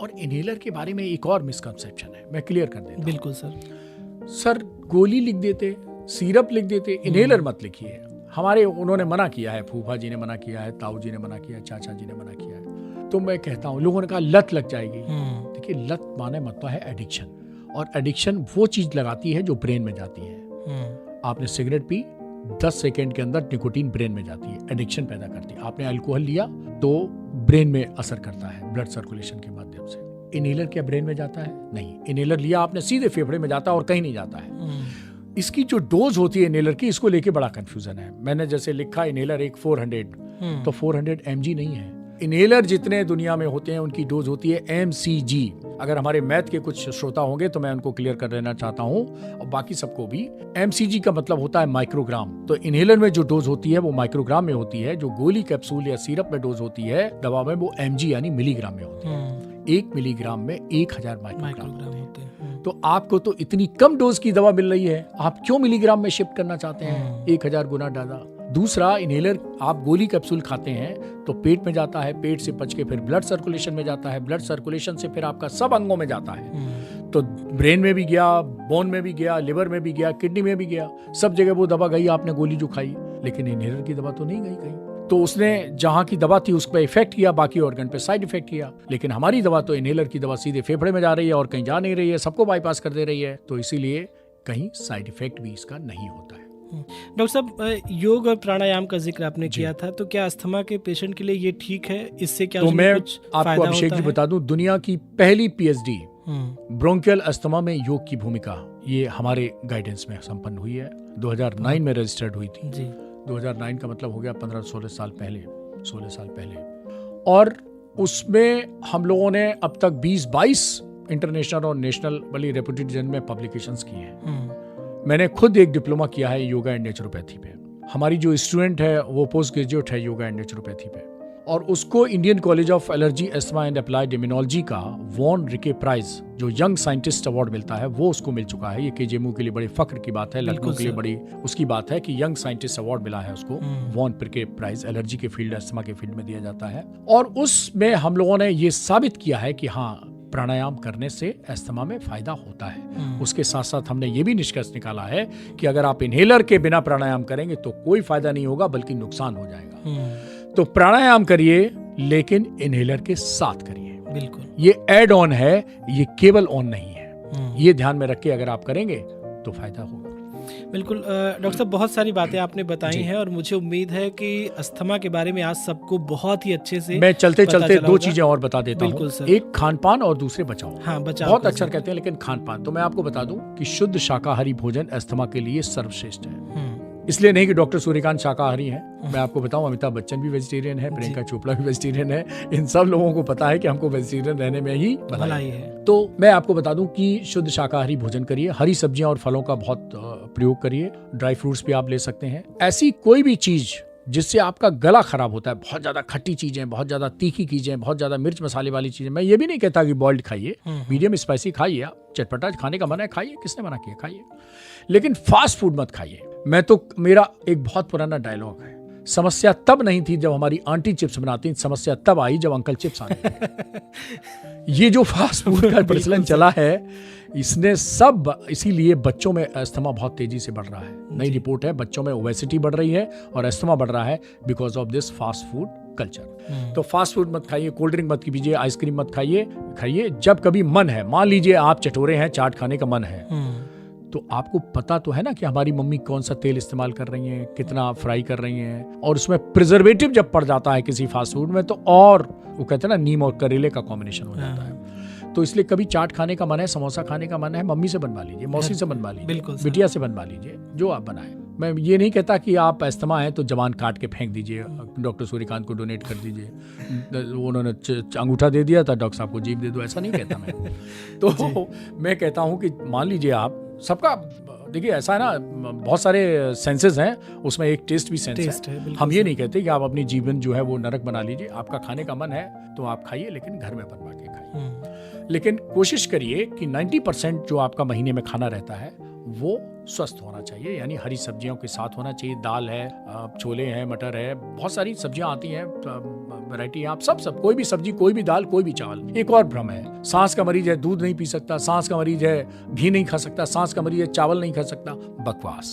और इनहेलर के बारे में एक और मिसकंसेप्शन है, मैं क्लियर कर देता हूं। बिल्कुल सर, गोली लिख देते, सिरप लिख देते, इनहेलर मत लिखिए। हमारे उन्होंने मना किया है, फूफा जी ने मना किया है, ताऊ जी ने मना किया है, चाचा जी ने मना किया है। तो मैं कहता हूँ, लोगों ने कहा लत लग जाएगी। देखिए, लत माने मतलब है एडिक्शन, और एडिक्शन वो चीज लगाती है जो ब्रेन में जाती है। आपने सिगरेट पी, 10 सेकेंड के अंदर निकोटीन ब्रेन में जाती है, एडिक्शन पैदा करती है। आपने अल्कोहल लिया तो ब्रेन में असर करता है ब्लड सर्कुलेशन के माध्यम से। इनहेलर क्या ब्रेन में जाता है? नहीं। इनहेलर लिया आपने, सीधे फेफड़े में जाता है और कहीं नहीं जाता है। इसकी जो डोज होती है इनहेलर की, इसको लेके बड़ा कंफ्यूजन है। मैंने जैसे लिखा इनहेलर एक 400, तो 400 mg नहीं है। इनहेलर जितने दुनिया में होते हैं उनकी डोज होती है mcg। अगर हमारे मैथ के कुछ श्रोता होंगे तो मैं उनको क्लियर कर देना चाहता हूं, और बाकी सबको भी। mcg का मतलब होता है माइक्रोग्राम। तो इनहेलर में जो डोज होती है वो माइक्रोग्राम में होती है, जो गोली कैप्सूल या सिरप में डोज होती है दवा में, वो mg यानी मिलीग्राम में होती है। 1 मिलीग्राम में 1000 माइक्रोग्राम होते हैं। तो आपको तो इतनी कम डोज की दवा मिल रही है, आप क्यों मिलीग्राम में शिफ्ट करना चाहते हैं? 1000 गुना ज्यादा। दूसरा, इनहेलर आप गोली कैप्सूल खाते हैं तो पेट में जाता है, पेट से पच के फिर ब्लड सर्कुलेशन में जाता है, ब्लड सर्कुलेशन से फिर आपका सब अंगों में जाता है। तो ब्रेन में भी गया, बोन में भी गया, लिवर में भी गया, किडनी में भी गया, सब जगह वो दवा गई आपने गोली जो खाई। लेकिन इनहेलर की दवा तो नहीं गई कहीं। तो उसने जहां की दवा थी उस पर इफेक्ट किया, बाकी ऑर्गन पे साइड इफेक्ट किया। लेकिन हमारी दवा तो इनहेलर की दवा सीधे फेफड़े में जा रही है और कहीं जा नहीं रही है, सबको बाईपास कर दे रही है। तो इसीलिए कहीं साइड इफेक्ट भी इसका नहीं होता है। डॉक्टर साहब, योग और प्राणायाम का जिक्र आपने किया था, तो क्या अस्थमा के पेशेंट के लिए ये ठीक है? इससे क्या तो मैं आपको अभिषेक जी बता दूं, दुनिया की पहली PhD ब्रोंकियल अस्थमा में योग की भूमिका, ये हमारे गाइडेंस में संपन्न हुई है। 2009 में रजिस्टर्ड हुई थी जी। 2009 का मतलब हो गया 15-16 साल पहले, 16 साल पहले। और उसमें हम लोगों ने अब तक 20-22 इंटरनेशनल और नेशनल बड़ी रेप्यूटेड जर्नल में पब्लिकेशंस की हैं। मैंने खुद एक डिप्लोमा किया है योगा एंड नेचुरोपैथी पे। हमारी जो स्टूडेंट है वो पोस्ट ग्रेजुएट है योगा एंड नेचुरोपैथी पे, और उसको Indian college of allergy asthma and applied immunology का वॉन रिके प्राइज जो यंग साइंटिस्ट अवार्ड मिलता है वो उसको मिल चुका है। ये केजीएमयू के लिए बड़ी फख्र की बात है, लखनऊ के लिए बड़ी उसकी बात है कि यंग साइंटिस्ट अवार्ड मिला है उसको। वॉन रिके प्राइज एलर्जी के फील्ड, एस्थमा के फील्ड में दिया जाता है, और उसमें हम लोगों ने ये साबित किया है कि हाँ, प्राणायाम करने से अस्थमा में फायदा होता है। उसके साथ साथ हमने ये भी निष्कर्ष निकाला है कि अगर आप इनहेलर के बिना प्राणायाम करेंगे तो कोई फायदा नहीं होगा, बल्कि नुकसान हो जाएगा। तो प्राणायाम करिए, लेकिन इनहेलर के साथ करिए। बिल्कुल, ये एड ऑन है, ये केवल ऑन नहीं है। ये ध्यान में रख के अगर आप करेंगे तो फायदा होगा। बिल्कुल। डॉक्टर साहब, बहुत सारी बातें आपने बताई हैं और मुझे उम्मीद है कि अस्थमा के बारे में आज सबको बहुत ही अच्छे से मैं चलते चलते दो चीजें और बता देता हूँ। सर। एक खान-पान और दूसरे बचाव। हाँ, बचाव बहुत अक्सर कहते हैं, लेकिन खान-पान तो मैं आपको बता दूं कि शुद्ध शाकाहारी भोजन अस्थमा के लिए सर्वश्रेष्ठ है। इसलिए नहीं कि डॉक्टर सूर्यकांत शाकाहारी हैं, मैं आपको बताऊं अमिताभ बच्चन भी वेजिटेरियन है, प्रियंका चोपड़ा भी वेजिटेरियन है। इन सब लोगों को पता है कि हमको वेजिटेरियन रहने में ही भलाई है। तो मैं आपको बता दूं कि शुद्ध शाकाहारी भोजन करिए, हरी सब्जियां और फलों का बहुत प्रयोग करिए, ड्राई फ्रूट्स भी आप ले सकते हैं। ऐसी कोई भी चीज जिससे आपका गला खराब होता है, बहुत ज्यादा खट्टी चीजें, बहुत ज्यादा तीखी चीजें, बहुत ज्यादा मिर्च मसाले वाली चीजें, मैं ये भी नहीं कहता कि बॉइल्ड खाइए, मीडियम स्पाइसी खाइए, आप चटपटा खाने का मन है खाइए, किसने मना किया, खाइए, लेकिन फास्ट फूड मत खाइए। मैं तो, मेरा एक बहुत पुराना डायलॉग है, समस्या तब नहीं थी जब हमारी आंटी चिप्स बनाती, समस्या तब आई जब अंकल चिप्स आने लगे। ये जो फास्ट फूड का प्रचलन चला है, इसने सब, इसीलिए बच्चों में अस्थमा बहुत तेजी से बढ़ रहा है। नई रिपोर्ट है, बच्चों में ओबेसिटी बढ़ रही है और अस्थमा बढ़ रहा है because of this fast food culture. तो फास्ट फूड मत खाइए, कोल्ड ड्रिंक मत पीजिए, आइसक्रीम मत खाइए जब कभी मन है। मान लीजिए आप चटोरे हैं, चाट खाने का मन है, तो आपको पता तो है ना कि हमारी मम्मी कौन सा तेल इस्तेमाल कर रही हैं, कितना फ्राई कर रही हैं, और उसमें प्रिजर्वेटिव जब पड़ जाता है किसी फास्ट फूड में, तो और वो कहते हैं ना, नीम और करेले का कॉम्बिनेशन हो जाता है। तो इसलिए कभी चाट खाने का मन है, समोसा खाने का मन है, मम्मी से बनवा लीजिए, मौसी से बनवा लीजिए, बिटिया से बनवा लीजिए, जो आप बनाएं। मैं ये नहीं कहता कि आप अस्थमा है तो जवान काट के फेंक दीजिए, डॉक्टर सूर्यकांत को डोनेट कर दीजिए, उन्होंने अंगूठा दे दिया था, डॉक्टर साहब को जीभ दे दो, ऐसा नहीं कहता मैं। तो मैं कहता हूँ कि मान लीजिए आप सबका, देखिए ऐसा है ना, बहुत सारे सेंसेस हैं, उसमें एक टेस्ट भी सेंस है। हम ये नहीं कहते कि आप अपनी जीवन जो है वो नरक बना लीजिए। आपका खाने का मन है तो आप खाइए, लेकिन घर में बनवा के खाइए। लेकिन कोशिश करिए कि 90% जो आपका महीने में खाना रहता है वो स्वस्थ होना चाहिए, यानी हरी सब्जियों के साथ होना चाहिए। दाल है, छोले हैं, मटर है, बहुत सारी सब्जियां आती हैं, वैरायटी है। आप सब कोई भी सब्जी, कोई भी दाल, कोई भी चावल। एक और भ्रम है, सांस का मरीज है दूध नहीं पी सकता, सांस का मरीज है घी नहीं खा सकता, सांस का मरीज है चावल नहीं खा सकता। बकवास।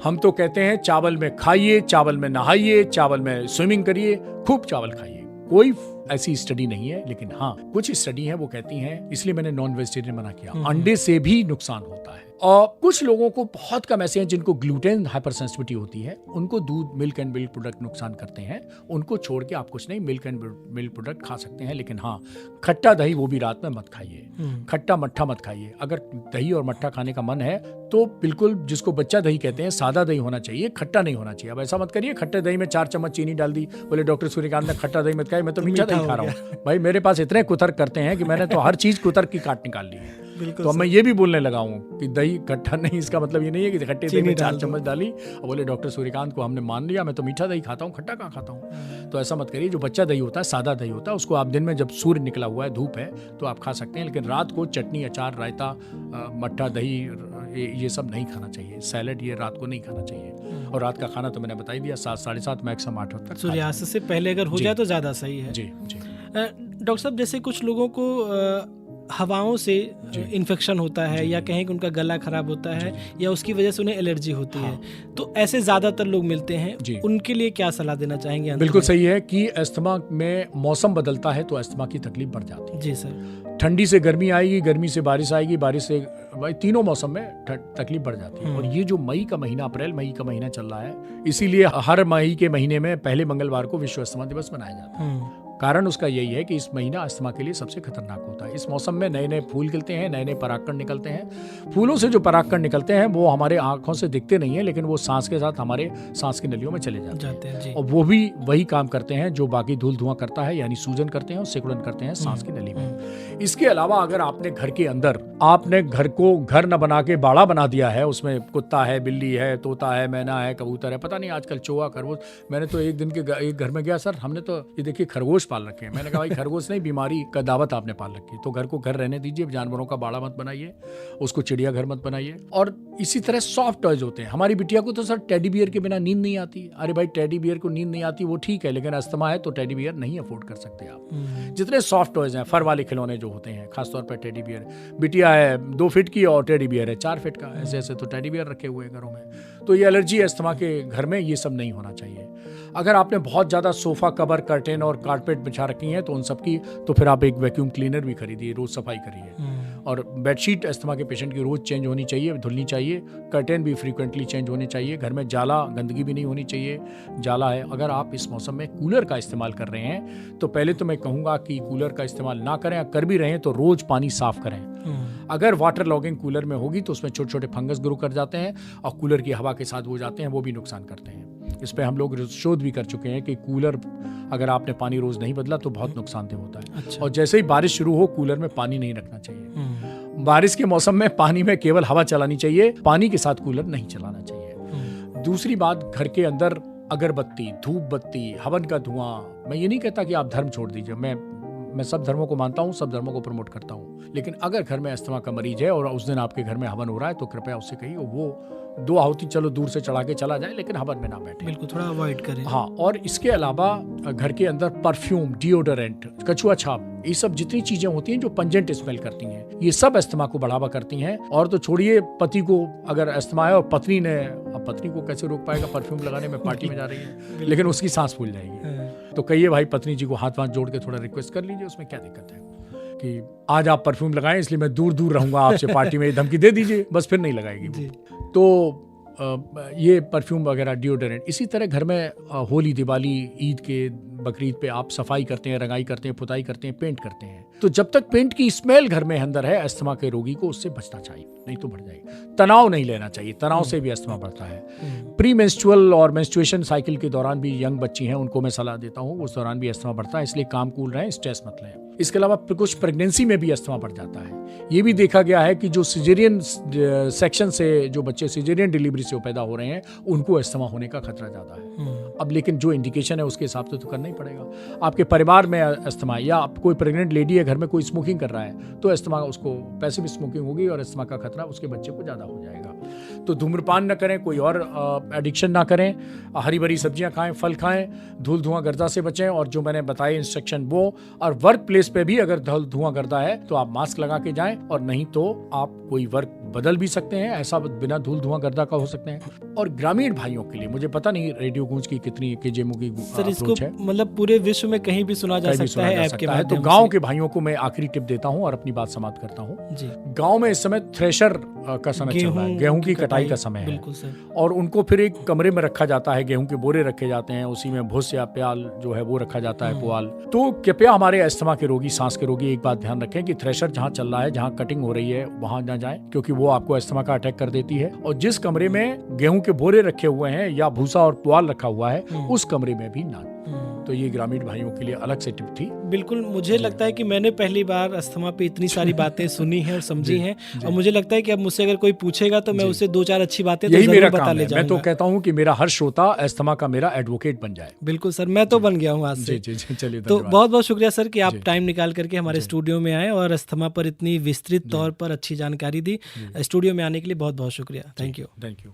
हम तो कहते हैं चावल में खाइए, चावल में नहाइए, चावल में स्विमिंग करिए, खूब चावल खाइए। कोई ऐसी स्टडी नहीं है, लेकिन हाँ कुछ स्टडी है वो कहती हैं, इसलिए मैंने नॉन वेजिटेरियन मना किया, अंडे से भी नुकसान होता है। और कुछ लोगों को, बहुत कम ऐसे हैं जिनको ग्लूटेन हाइपर सेंसिटिविटी होती है, उनको दूध, मिल्क एंड मिल्क प्रोडक्ट नुकसान करते हैं। उनको छोड़ के आप कुछ नहीं, मिल्क एंड मिल्क प्रोडक्ट खा सकते हैं, लेकिन हाँ खट्टा दही वो भी रात में मत खाइए, खट्टा मट्ठा मत खाइए। अगर दही और मट्ठा खाने का मन है तो बिल्कुल, जिसको बच्चा दही कहते हैं, सादा दही होना चाहिए, खट्टा नहीं होना चाहिए। अब ऐसा मत करिए खट्टे दही में 4 चम्मच चीनी डाल दी, बोले डॉक्टर सूर्यकांत ने खट्टा दही मत खाया, मैं तो मीठा दही खा रहा हूँ। भाई मेरे पास इतने कुतर्क करते हैं कि मैंने तो हर चीज कुतर्क की काट निकाल ली है। तो अब मैं ये भी बोलने लगा हूँ कि दही खट्टा नहीं, इसका मतलब ये नहीं है कि खट्टे दही में 4 चम्मच डाली और बोले डॉक्टर सूर्यकांत को हमने मान लिया, मैं तो मीठा दही खाता हूँ, खट्टा कहाँ खाता हूँ। तो ऐसा मत करिए। जो बच्चा दही होता है, सादा दही होता है, उसको आप दिन में जब सूर्य निकला हुआ है, धूप है, तो आप खा सकते हैं, लेकिन रात को चटनी, अचार, रायता, मट्ठा, दही, ये सब नहीं खाना चाहिए। सैलेड ये रात को नहीं खाना चाहिए। और रात का खाना तो मैंने बता ही दिया, 7, 7:30 मैक्सिमम 8 तक। सूर्यास्त से पहले अगर हो जाए तो ज़्यादा सही है। जी जी। डॉक्टर साहब, जैसे कुछ लोगों को हवाओं से इन्फेक्शन होता है, या कहें कि उनका गला खराब होता है, या उसकी वजह से उन्हें एलर्जी होती है, तो ऐसे ज्यादातर लोग मिलते हैं, उनके लिए क्या सलाह देना चाहेंगे? बिल्कुल सही है कि अस्थमा में मौसम बदलता है तो अस्थमा की तकलीफ बढ़ जाती है। जी सर। ठंडी से गर्मी आएगी, गर्मी से बारिश आएगी, बारिश से भाई, तीनों मौसम में तकलीफ बढ़ जाती है। और ये जो मई का महीना, अप्रैल मई का महीना चल रहा है, इसीलिए हर मई के महीने में पहले मंगलवार को विश्व अस्थमा दिवस मनाया जाता है। कारण उसका यही है कि इस महीना अस्थमा के लिए सबसे खतरनाक होता है। इस मौसम में नए नए फूल खिलते हैं, नए नए परागकण निकलते हैं। फूलों से जो परागकण निकलते हैं वो हमारे आंखों से दिखते नहीं है, लेकिन वो सांस के साथ हमारे सांस की नलियों में चले जाते हैं जी। और वो भी वही काम करते हैं जो बाकी धूल धुआं करता है, यानी सूजन करते हैं और सिकुड़न करते हैं सांस की नली में। इसके अलावा अगर आपने घर के अंदर आपने घर को घर न बना के बाड़ा बना दिया है, उसमें कुत्ता है, बिल्ली है, तोता है, मैना है, कबूतर है, पता नहीं आजकल चौहा, खरगोश। मैंने तो एक दिन के एक घर में गया, सर हमने तो ये देखिए खरगोश पाल रखे हैं। मैंने कहा भाई खरगोश नहीं, बीमारी का दावत आपने पाल रखी है, तो घर को घर रहने दीजिए, जानवरों का बाड़ा मत बनाइए, उसको चिड़िया घर मत बनाइए। और इसी तरह सॉफ्ट टॉयज होते हैं। हमारी बिटिया को तो सर टेडी बियर के बिना नींद नहीं आती। अरे भाई टेडी बियर को नींद नहीं आती वो ठीक है, लेकिन अस्थमा है तो टेडी बियर नहीं अफोर्ड कर सकते आप। जितने सॉफ्ट टॉयज हैं, फर वाले खिलौने जो होते हैं, खासतौर पर टेडी बियर, बिटिया है 2 फीट की और टेडी बियर है 4 फीट का, ऐसे ऐसे तो टेडी बियर रखे हुए हैं घरों में। तो ये एलर्जी अस्थमा के घर में ये सब नहीं होना चाहिए। अगर आपने बहुत ज़्यादा सोफा कवर, कर्टेन और कारपेट बिछा रखी हैं तो उन सब की तो फिर आप एक वैक्यूम क्लीनर भी खरीदिए, रोज सफाई करिए। और बेडशीट अस्थमा के पेशेंट की रोज चेंज होनी चाहिए, धुलनी चाहिए। कर्टेन भी फ्रीक्वेंटली चेंज होने चाहिए। घर में जाला, गंदगी भी नहीं होनी चाहिए। जाला है, अगर आप इस मौसम में कूलर का इस्तेमाल कर रहे हैं तो पहले तो मैं कहूँगा कि कूलर का इस्तेमाल ना करें। कर भी रहे हैं तो रोज पानी साफ करें। अगर वाटर लॉगिंग कूलर में होगी तो उसमें छोटे छोटे फंगस ग्रो कर जाते हैं और कूलर की हवा के साथ वो जाते हैं, वो भी नुकसान करते हैं। इस पे हम लोग शोध भी कर चुके हैं कि कूलर अगर आपने पानी रोज नहीं बदला तो बहुत नुकसानदेह होता है। अच्छा। और जैसे ही बारिश शुरू हो कूलर में पानी नहीं रखना चाहिए। बारिश के मौसम में पानी में केवल हवा चलानी चाहिए, पानी के साथ कूलर नहीं चलाना चाहिए। दूसरी बात, घर के अंदर अगरबत्ती, धूप बत्ती, हवन का धुआं, मैं ये नहीं कहता कि आप धर्म छोड़ दीजिए, मैं सब धर्मों को मानता हूँ, सब धर्मों को प्रमोट करता हूँ, लेकिन अगर घर में अस्थमा का मरीज है और उस दिन आपके घर में हवन हो रहा है तो कृपया उससे कहिए वो 2 आहुति चलो दूर से चढ़ा के चला जाए, लेकिन हवन में ना बैठे। बिल्कुल, थोड़ा अवॉइड करें। हाँ, और इसके अलावा घर के अंदर परफ्यूम, डिओडोरेंट, कछुआ छाप, ये सब जितनी चीजें होती हैं जो पंजेंट स्मेल करती हैं, ये सब अस्थमा को बढ़ावा करती हैं। और तो छोड़िए, पति को अगर अस्थमा है और पत्नी ने, अब पत्नी को कैसे रोक पाएगा परफ्यूम लगाने में, पार्टी में जा रही है, लेकिन उसकी सांस फूल जाएगी। तो कहिए भाई पत्नी जी को हाथ जोड़ के थोड़ा रिक्वेस्ट कर लीजिए, उसमें क्या दिक्कत है कि आज आप परफ्यूम लगाएं इसलिए मैं दूर दूर रहूंगा आपसे, पार्टी में धमकी दे दीजिए, बस फिर नहीं लगाएगी वो। तो ये परफ्यूम वगैरह, डिओडोरेंट। इसी तरह घर में होली, दिवाली, ईद के, बकरीद पे आप सफाई करते हैं, रंगाई करते हैं, पुताई करते हैं, पेंट करते हैं, तो जब तक पेंट की स्मेल घर में अंदर है, अस्थमा के रोगी को उससे बचना चाहिए, नहीं तो बढ़ जाएगी। तनाव नहीं लेना चाहिए, तनाव से भी अस्थमा बढ़ता है। प्री मेंस्ट्रुअल और मेंस्ट्रुएशन साइकिल के दौरान भी यंग बच्ची हैं उनको मैं सलाह देता हूँ, उस दौरान भी अस्थमा बढ़ता है, इसलिए काम कूल रहें, स्ट्रेस मत लें। इसके अलावा कुछ प्रेगनेंसी में भी अस्थमा बढ़ जाता है। ये भी देखा गया है कि जो सिजेरियन सेक्शन से जो बच्चे सिजेरियन डिलीवरी से पैदा हो रहे हैं उनको अस्थमा होने का खतरा ज्यादा है। अब लेकिन जो इंडिकेशन है उसके हिसाब से तो करना ही पड़ेगा। आपके परिवार में अस्थमा, या आप कोई प्रेग्नेंट लेडी है घर में, कोई स्मोकिंग कर रहा है तो अस्थमा, उसको पैसिव स्मोकिंग होगी और अस्थमा का खतरा उसके बच्चे को ज्यादा हो जाएगा। तो धूम्रपान न करें, कोई और एडिक्शन ना करें, हरी भरी सब्जियां खाएं, फल खाएं, धूल धुआं गर्दा से बचें, और जो मैंने बताए इंस्ट्रक्शन वो। और वर्क प्लेस पे भी अगर धुआं गर्दा है तो आप मास्क लगा के जाएं, और नहीं तो आप कोई वर्क बदल भी सकते हैं, ऐसा बिना धूल धुआं गर्दा का हो सकते हैं। और ग्रामीण भाइयों के लिए, मुझे पता नहीं रेडियो गूंज की कितनी केजेएमयू की सर, इसको मतलब पूरे विश्व में कहीं भी सुना जा सकता है ऐप के माध्यम से। तो गांव के भाइयों को मैं आखिरी टिप देता हूं और अपनी बात समाप्त करता हूं। गांव में इस समय थ्रेशर का समय चल रहा है, गेहूं की कटाई का समय है। बिल्कुल सर। और उनको फिर एक कमरे में रखा जाता है, गेहूं के बोरे रखे जाते हैं, उसी में भुस या प्याल जो है वो रखा जाता है, पुआल। तो कृपया हमारे अस्थमा के रोगी, सांस के रोगी एक बात ध्यान रखें कि थ्रेशर जहां चल रहा है, जहां कटिंग हो रही है, वहां ना जाएं, क्योंकि वो आपको अस्थमा का अटैक कर देती है। और जिस कमरे में गेहूं के बोरे रखे हुए हैं या भूसा और पुआल रखा हुआ है, उस कमरे में भी ना। तो ये ग्रामीण भाइयों के लिए अलग से टिप थी। बिल्कुल, मुझे लगता है कि मैंने पहली बार अस्थमा पे इतनी सारी बातें सुनी हैं और समझी हैं, और मुझे लगता है कि अब मुझसे अगर कोई पूछेगा तो मैं उससे 2-4 अच्छी बातें तो जरूर बता ले जाऊंगा। मैं तो कहता हूँ कि मेरा हर श्रोता अस्थमा का मेरा एडवोकेट बन जाए। बिल्कुल सर, मैं तो बन गया हूँ आज से। चलिए, तो बहुत बहुत शुक्रिया सर कि आप टाइम निकाल करके हमारे स्टूडियो में आए और अस्थमा पर इतनी विस्तृत तौर पर अच्छी जानकारी दी। स्टूडियो में आने के लिए बहुत बहुत शुक्रिया। Thank you. Thank you.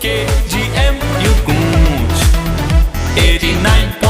KGMU Gooch 89.